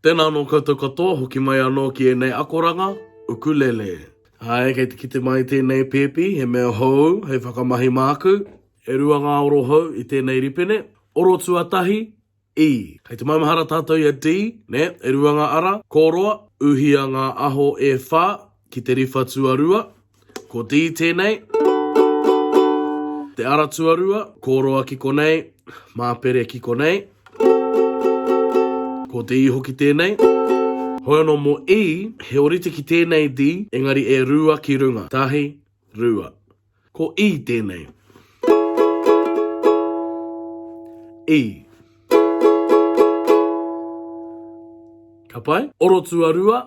Tēnā no koutou katoa, hoki mai anō ki e nei akoranga, ukulele. Ai, kei te kite mai tēnei pepi, he mea hou, hei whakamahi māku. E rua ngā oro hou i tēnei ripene. Oro tuatahi, I. Kei te maumahara tātou i a D, ne, e rua ngā ara, kōroa, uhia ngā aho e whā, ki te riwha tuarua. Ko D tēnei. Te ara tuarua, kōroa ki konei, māpere ki konei. Ko te I hoki tēnei. Hoi anō mō I, he orite ki tēnei D, engari e rua ki runga. Tahi, rua. Ko I tēnei. I. Ka pai? Oro tuarua,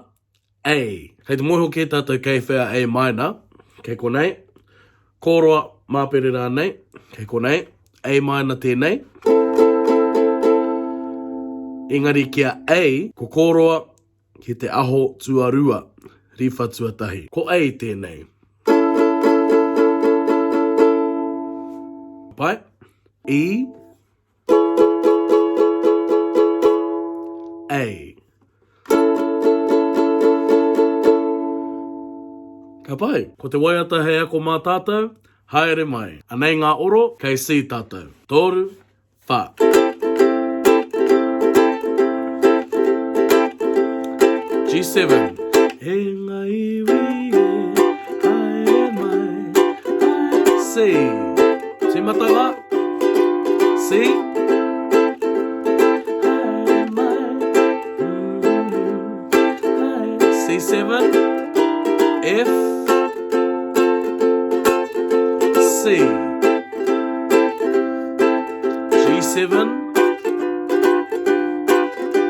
A. Hei te moiho ke tātou kei whea A minor. Kei konei. Kōroa māpere rānei. Kei konei. A minor tēnei. Engari kia A, ko kōroa ki te aho tuarua, riwha tuatahi. Ko A tēnei. Pai? I. A. Ka pai? Ko te waiata hei ako mā tātou, haere mai. Anei ngā oro, kei si tātou. Tōru, whā. G7. E ngā iwi e, haere mai, haere. C. C matanga. C. Haere mai. Haere. C7. F. C. G7.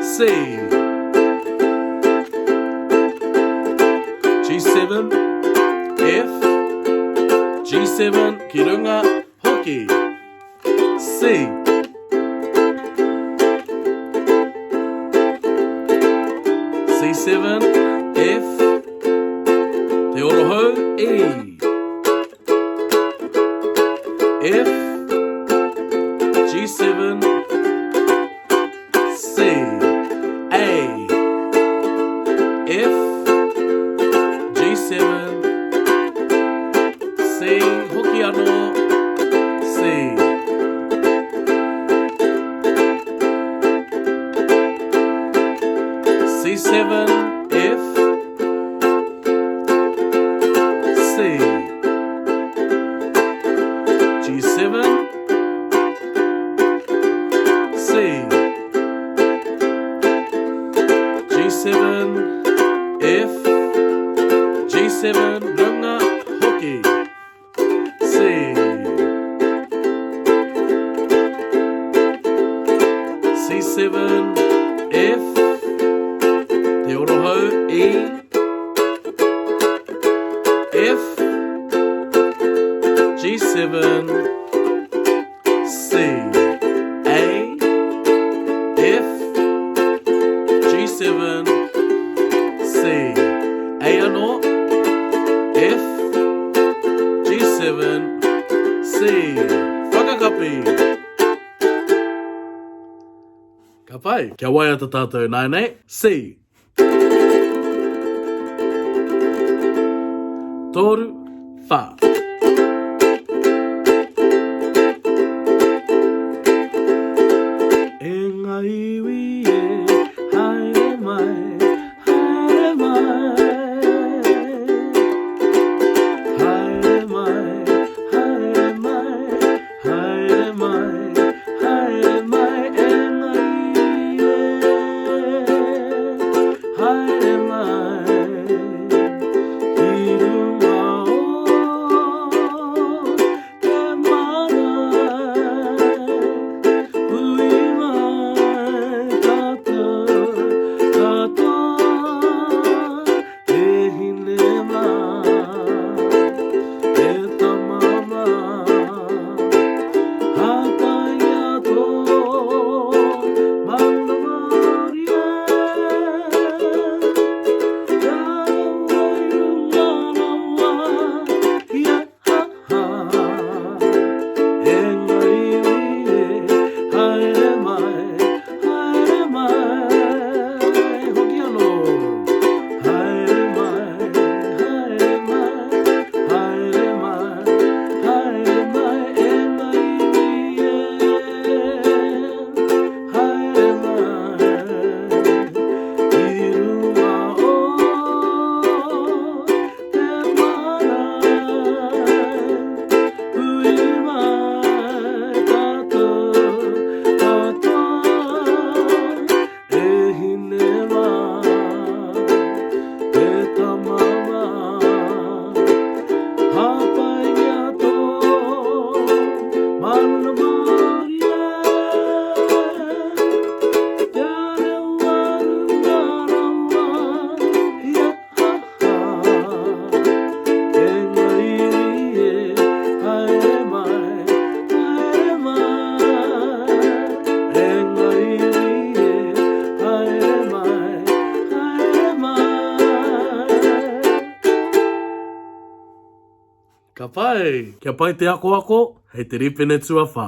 C. G7, F, G7, ki runga, hoki, C. C7, F, te oro hou, E. F, G7, C. A, F, G7, C, hoki anō, C. C7, F, C. G7, C. G7, F, G7, runga, hoki, C. C7, F, te oro hou, E. F, G7, C. A, F, G7, C. A anō, F, G7, C. Whakakapi. Ka pai, kia waiata tātou nai nei, C. Tōru, whā. E ngā iwi e, haere mai, haere mai. Haere mai, haere mai, haere mai, haere mai. E ngā iwi e, haere mai. Ki runga o Ka pai. Kia pai te ako ako, hei te ripene tuawha.